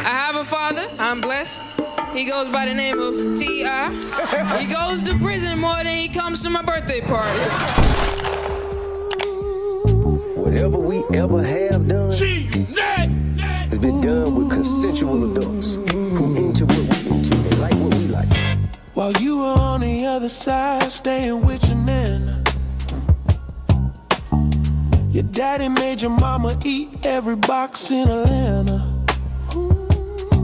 I have a father, I'm blessed. He goes by the name of T.I. He goes to prison more than he comes to my birthday party. Whatever we ever have done has been done with consensual adults who into what we into and like what we like. While you were on the other side, staying with your nana, your daddy made your mama eat every box in Atlanta.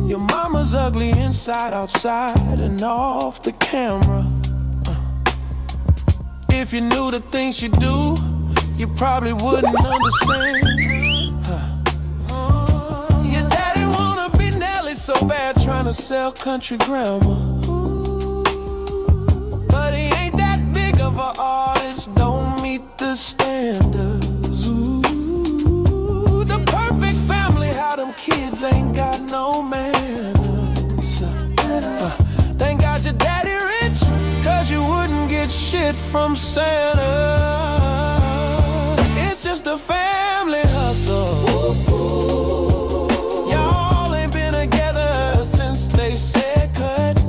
Your mama's ugly inside, outside, and off the camera. If you knew the things she do, you probably wouldn't understand. Your daddy wanna be Nelly so bad, trying to sell country grammar. But he ain't that big of an artist, don't meet the standards. Ooh, the perfect family, how them kids ain't got no manners. Thank God your daddy rich, cause you wouldn't get shit from Santa. It's just a family hustle. Y'all ain't been together since they said cut. At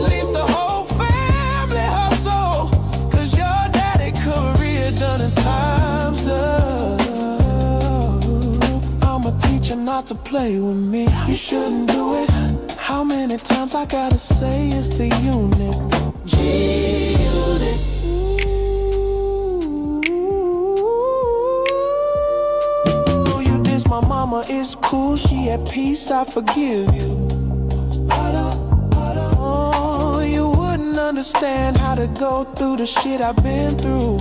least the whole family hustle, cause your daddy career done in time's up. I'ma teach you not to play with me. You shouldn't do it. How many times I gotta say it's the unit? G-Unit. Oh, you diss my mama, it's cool. She at peace, I forgive you. Oh, you wouldn't understand how to go through the shit I've been through.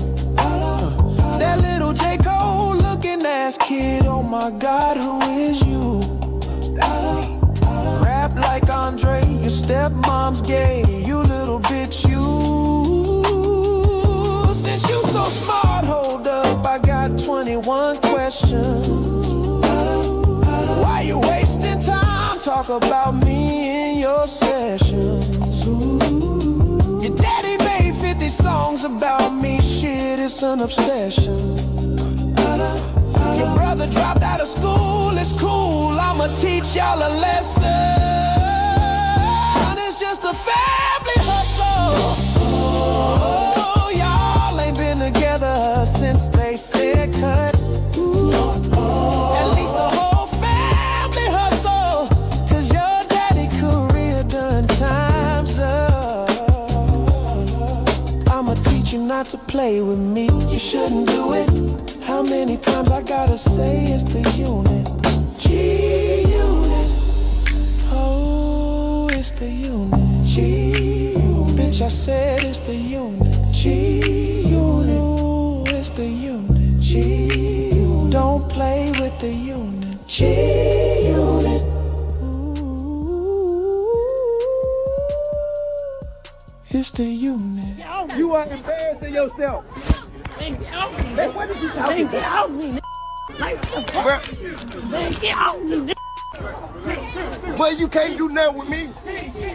That little J. Cole looking ass kid, oh my God, who is you? Rap like Andre, your stepmom's gay, you little bitch, you. Since you so smart, hold up, I got 21 questions. Why you wasting time? Talk about me in your sessions. Your daddy made 50 songs about me, shit, it's an obsession. Your brother dropped out of school, it's cool, I'ma teach y'all a lesson. It's just a family hustle. Oh, y'all ain't been together since they said cut. At least the whole family hustle, cause your daddy career done time's up. I'ma teach you not to play with me. You shouldn't do it. How many times I gotta say it's the unit? G-Unit. Oh, it's the unit. G-Unit. Bitch, I said it's the unit. G-Unit. Oh, it's the unit. G-Unit. Don't play with the unit. G-Unit. It's the unit. You are embarrassing yourself. Man, get off me. Man, what is you talking Man, get about? off me. Like, what the fuck? Man, get off me. But you can't do nothing with me.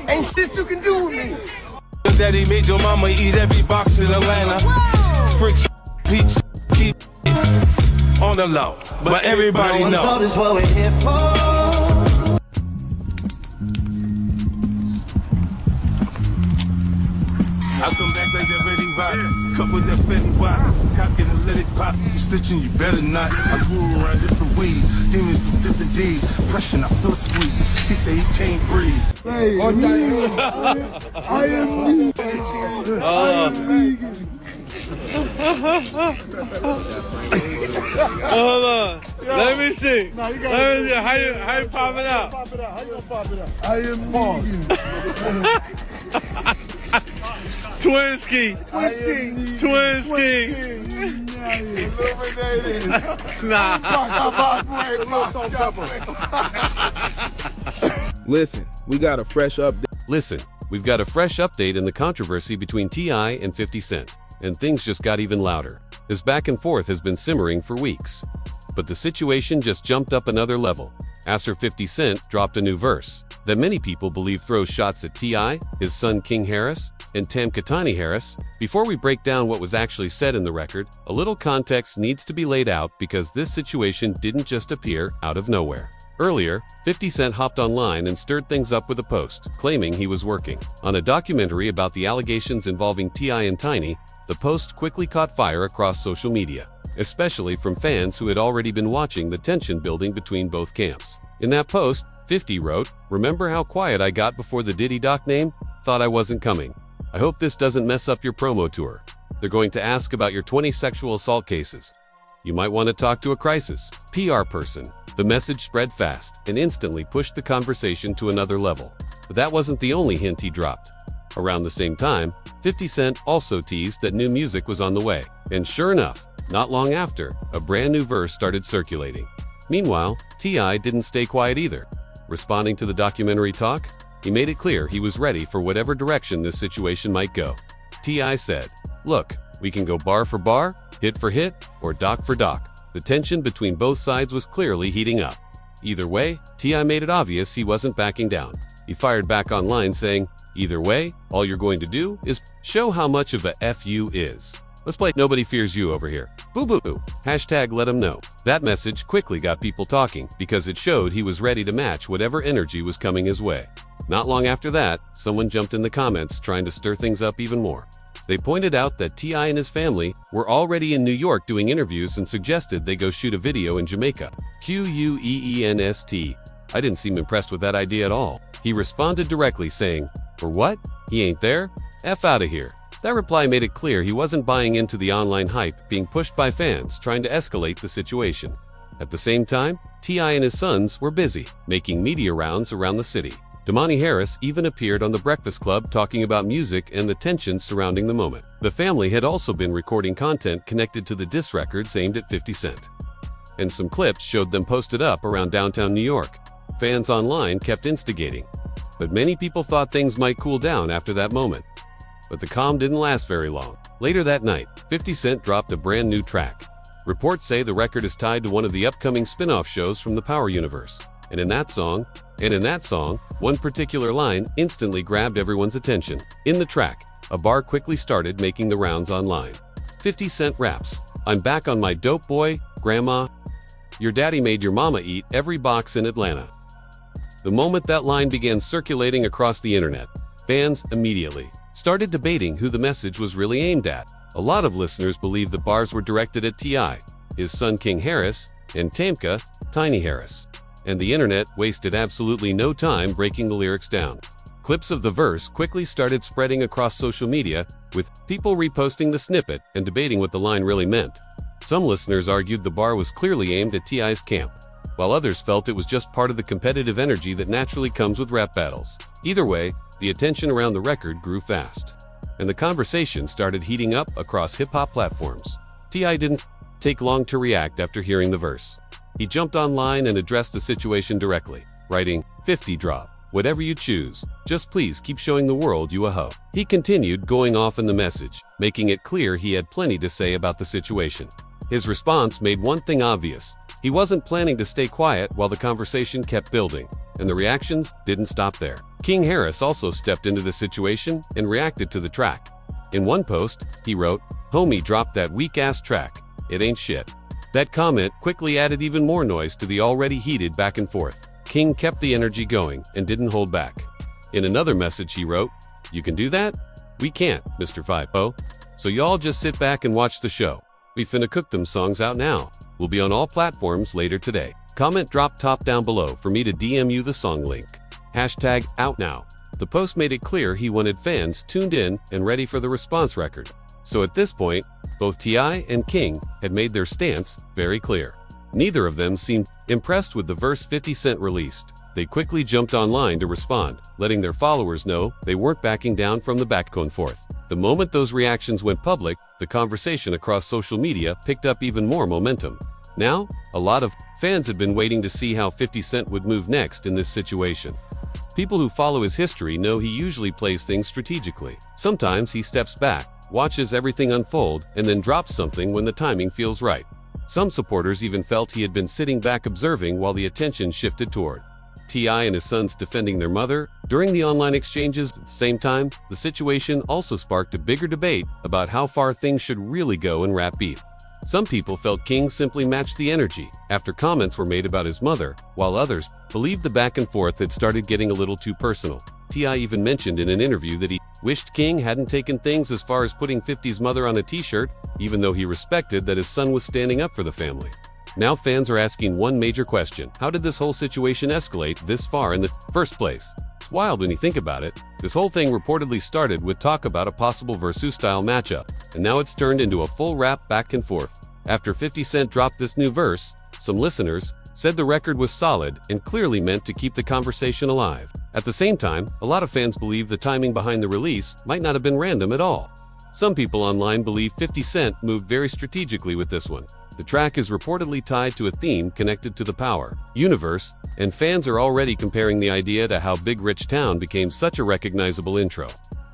Ain't shit you can do with me. Your daddy made your mama eat every box in Atlanta. Freak peeps keep it on the low, but everybody know. Told us what we're here for. I come back like that ready rock, cup with that Fetty Wap, cock it and let it pop. You snitching, you better not. I grew around different weeds, demons do different deeds. Pressure, I feel squeeze. He say he can't breathe. Hey, I am vegan. Hold on. Let me see. No, you Let me see. How you pop it out? Pop it out. How you gonna pop it out? I am vegan. Twinski. Twinski. Illuminated. Nah. Listen, we got a fresh update. Listen, we've got a fresh update in the controversy between T.I. and 50 Cent, and things just got even louder. This back and forth has been simmering for weeks. But the situation just jumped up another level after 50 Cent dropped a new verse that many people believe throws shots at T.I., his son King Harris, and Tam Katani Harris. Before we break down what was actually said in the record, a little context needs to be laid out because this situation didn't just appear out of nowhere. Earlier, 50 Cent hopped online and stirred things up with a post, claiming he was working on a documentary about the allegations involving T.I. and Tiny. The post quickly caught fire across social media, especially from fans who had already been watching the tension building between both camps. In that post, 50 wrote, "Remember how quiet I got before the Diddy Doc name? Thought I wasn't coming. I hope this doesn't mess up your promo tour. They're going to ask about your 20 sexual assault cases. You might want to talk to a crisis PR person." The message spread fast and instantly pushed the conversation to another level. But that wasn't the only hint he dropped. Around the same time, 50 Cent also teased that new music was on the way. And sure enough, not long after, a brand new verse started circulating. Meanwhile, T.I. didn't stay quiet either. Responding to the documentary talk, he made it clear he was ready for whatever direction this situation might go. T.I. said, "Look, we can go bar for bar, hit for hit, or doc for doc." The tension between both sides was clearly heating up. Either way, T.I. made it obvious he wasn't backing down. He fired back online saying, "Either way, all you're going to do is show how much of a F you is. Let's play Nobody Fears You over here. Boo boo boo. Hashtag let him know." That message quickly got people talking because it showed he was ready to match whatever energy was coming his way. Not long after that, someone jumped in the comments trying to stir things up even more. They pointed out that T.I. and his family were already in New York doing interviews and suggested they go shoot a video in Jamaica. QUEENST. I didn't seem impressed with that idea at all. He responded directly saying, "For what? He ain't there? F out of here." That reply made it clear he wasn't buying into the online hype being pushed by fans trying to escalate the situation. At the same time, T.I. and his sons were busy, making media rounds around the city. Damani Harris even appeared on The Breakfast Club talking about music and the tensions surrounding the moment. The family had also been recording content connected to the diss records aimed at 50 Cent. And some clips showed them posted up around downtown New York. Fans online kept instigating. But many people thought things might cool down after that moment. But the calm didn't last very long. Later that night, 50 Cent dropped a brand new track. Reports say the record is tied to one of the upcoming spin-off shows from the Power universe. And in that song, one particular line instantly grabbed everyone's attention. In the track, a bar quickly started making the rounds online. 50 Cent raps, "I'm back on my dope boy, grandma. Your daddy made your mama eat every box in Atlanta." The moment that line began circulating across the internet, fans immediately started debating who the message was really aimed at. A lot of listeners believed the bars were directed at T.I., his son King Harris, and Tamka, Tiny Harris. And the internet wasted absolutely no time breaking the lyrics down. Clips of the verse quickly started spreading across social media, with people reposting the snippet and debating what the line really meant. Some listeners argued the bar was clearly aimed at T.I.'s camp, while others felt it was just part of the competitive energy that naturally comes with rap battles. Either way, the attention around the record grew fast, and the conversation started heating up across hip-hop platforms. T.I. didn't take long to react after hearing the verse. He jumped online and addressed the situation directly, writing, "50 drop. Whatever you choose, just please keep showing the world you a hoe." He continued going off in the message, making it clear he had plenty to say about the situation. His response made one thing obvious. He wasn't planning to stay quiet while the conversation kept building, and the reactions didn't stop there. King Harris also stepped into the situation and reacted to the track. In one post, he wrote, "Homie dropped that weak-ass track. It ain't shit." That comment quickly added even more noise to the already heated back and forth. King kept the energy going and didn't hold back. In another message he wrote, "You can do that? We can't, Mr. 5-0. So y'all just sit back and watch the show. We finna cook them songs out now. We'll be on all platforms later today. Comment drop top down below for me to DM you the song link. Hashtag out now." The post made it clear he wanted fans tuned in and ready for the response record. So at this point, both T.I. and King had made their stance very clear. Neither of them seemed impressed with the verse 50 Cent released. They quickly jumped online to respond, letting their followers know they weren't backing down from the back and forth. The moment those reactions went public, the conversation across social media picked up even more momentum. Now, a lot of fans had been waiting to see how 50 Cent would move next in this situation. People who follow his history know he usually plays things strategically. Sometimes he steps back, watches everything unfold, and then drops something when the timing feels right. Some supporters even felt he had been sitting back observing while the attention shifted toward T.I. and his sons defending their mother. During the online exchanges at the same time, the situation also sparked a bigger debate about how far things should really go in rap beef. Some people felt King simply matched the energy after comments were made about his mother, while others believed the back and forth had started getting a little too personal. T.I. even mentioned in an interview that he wished King hadn't taken things as far as putting 50's mother on a t-shirt, even though he respected that his son was standing up for the family. Now fans are asking one major question: how did this whole situation escalate this far in the first place? It's wild when you think about it. This whole thing reportedly started with talk about a possible Versus-style matchup, and now it's turned into a full rap back and forth. After 50 Cent dropped this new verse, some listeners said the record was solid and clearly meant to keep the conversation alive. At the same time, a lot of fans believe the timing behind the release might not have been random at all. Some people online believe 50 Cent moved very strategically with this one. The track is reportedly tied to a theme connected to the Power universe, and fans are already comparing the idea to how Big Rich Town became such a recognizable intro.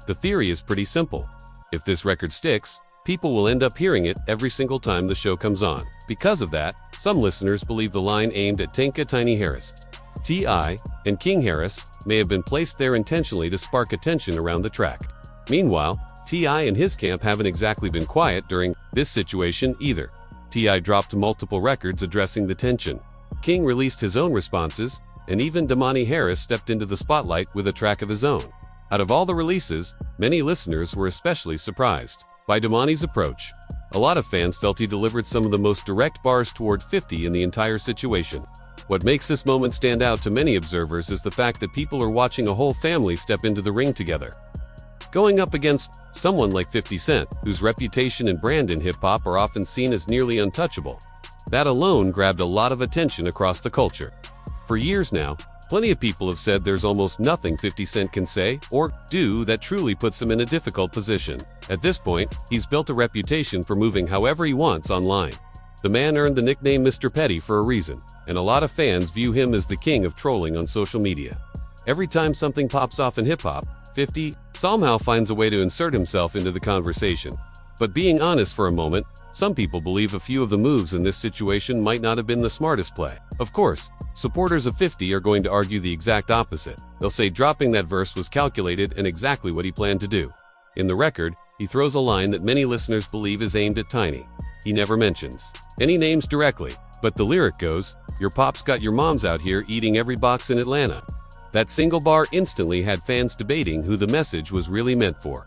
The theory is pretty simple. If this record sticks, people will end up hearing it every single time the show comes on. Because of that, some listeners believe the line aimed at Tinka Tiny Harris, T.I., and King Harris may have been placed there intentionally to spark attention around the track. Meanwhile, T.I. and his camp haven't exactly been quiet during this situation either. T.I. dropped multiple records addressing the tension. King released his own responses, and even Damani Harris stepped into the spotlight with a track of his own. Out of all the releases, many listeners were especially surprised by Damani's approach. A lot of fans felt he delivered some of the most direct bars toward 50 in the entire situation. What makes this moment stand out to many observers is the fact that people are watching a whole family step into the ring together. Going up against someone like 50 Cent, whose reputation and brand in hip-hop are often seen as nearly untouchable. That alone grabbed a lot of attention across the culture. For years now, plenty of people have said there's almost nothing 50 Cent can say or do that truly puts him in a difficult position. At this point, he's built a reputation for moving however he wants online. The man earned the nickname Mr. Petty for a reason, and a lot of fans view him as the king of trolling on social media. Every time something pops off in hip-hop, 50 somehow finds a way to insert himself into the conversation. But being honest for a moment, some people believe a few of the moves in this situation might not have been the smartest play. Of course, supporters of 50 are going to argue the exact opposite. They'll say dropping that verse was calculated and exactly what he planned to do. In the record, he throws a line that many listeners believe is aimed at Tiny. He never mentions any names directly, but the lyric goes, "Your pop's got your moms out here eating every box in Atlanta." That single bar instantly had fans debating who the message was really meant for.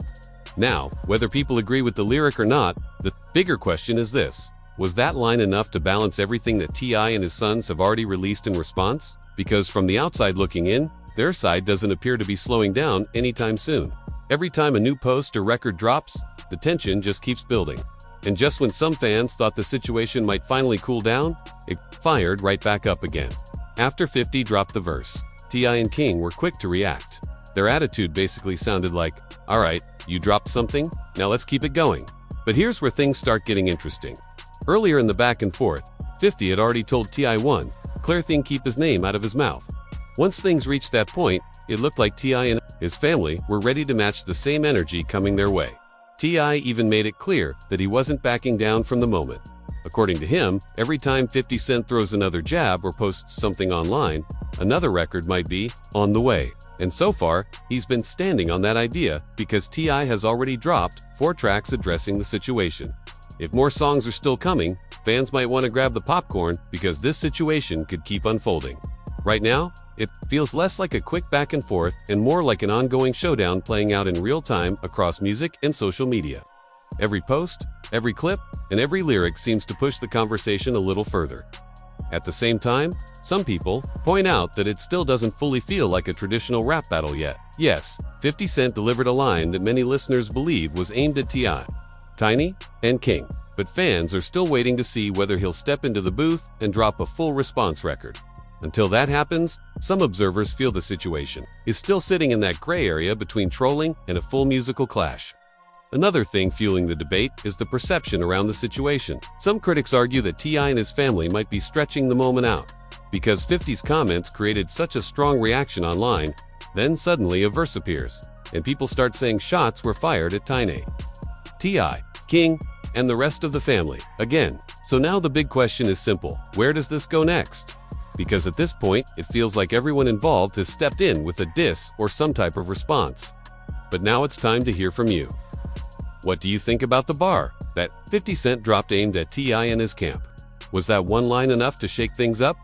Now, whether people agree with the lyric or not, the bigger question is this: was that line enough to balance everything that T.I. and his sons have already released in response? Because from the outside looking in, their side doesn't appear to be slowing down anytime soon. Every time a new post or record drops, the tension just keeps building. And just when some fans thought the situation might finally cool down, it fired right back up again. After 50 dropped the verse, T.I. and King were quick to react. Their attitude basically sounded like, "Alright, you dropped something, now let's keep it going." But here's where things start getting interesting. Earlier in the back and forth, 50 had already told T.I. clear thing, keep his name out of his mouth. Once things reached that point, it looked like T.I. and his family were ready to match the same energy coming their way. T.I. even made it clear that he wasn't backing down from the moment. According to him, every time 50 Cent throws another jab or posts something online, another record might be on the way. And so far, he's been standing on that idea because T.I. has already dropped 4 tracks addressing the situation. If more songs are still coming, fans might want to grab the popcorn because this situation could keep unfolding. Right now, it feels less like a quick back and forth and more like an ongoing showdown playing out in real time across music and social media. Every post, every clip, and every lyric seems to push the conversation a little further. At the same time, some people point out that it still doesn't fully feel like a traditional rap battle yet. Yes, 50 Cent delivered a line that many listeners believe was aimed at T.I., Tiny, and King, but fans are still waiting to see whether he'll step into the booth and drop a full response record. Until that happens, some observers feel the situation is still sitting in that gray area between trolling and a full musical clash. Another thing fueling the debate is the perception around the situation. Some critics argue that T.I. and his family might be stretching the moment out. Because 50's comments created such a strong reaction online, then suddenly a verse appears, and people start saying shots were fired at Tiny, T.I., King, and the rest of the family, again. So now the big question is simple: where does this go next? Because at this point, it feels like everyone involved has stepped in with a diss or some type of response. But now it's time to hear from you. What do you think about the bar that 50 Cent dropped aimed at T.I. and his camp? Was that one line enough to shake things up?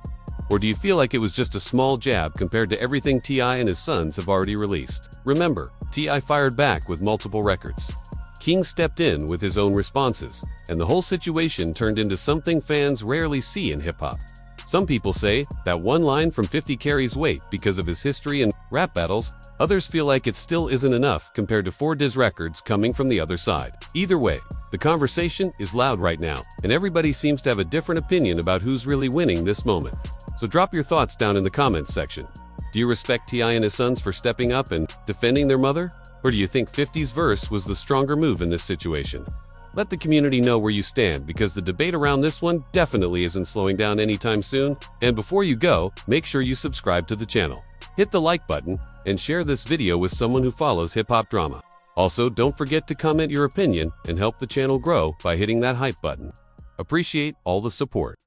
Or do you feel like it was just a small jab compared to everything T.I. and his sons have already released? Remember, T.I. fired back with multiple records. King stepped in with his own responses, and the whole situation turned into something fans rarely see in hip-hop. Some people say that one line from 50 carries weight because of his history in rap battles. Others feel like it still isn't enough compared to 4 diss records coming from the other side. Either way, the conversation is loud right now, and everybody seems to have a different opinion about who's really winning this moment. So drop your thoughts down in the comments section. Do you respect T.I. and his sons for stepping up and defending their mother? Or do you think 50's verse was the stronger move in this situation? Let the community know where you stand, because the debate around this one definitely isn't slowing down anytime soon. And before you go, make sure you subscribe to the channel. Hit the like button and share this video with someone who follows hip-hop drama. Also, don't forget to comment your opinion and help the channel grow by hitting that hype button. Appreciate all the support.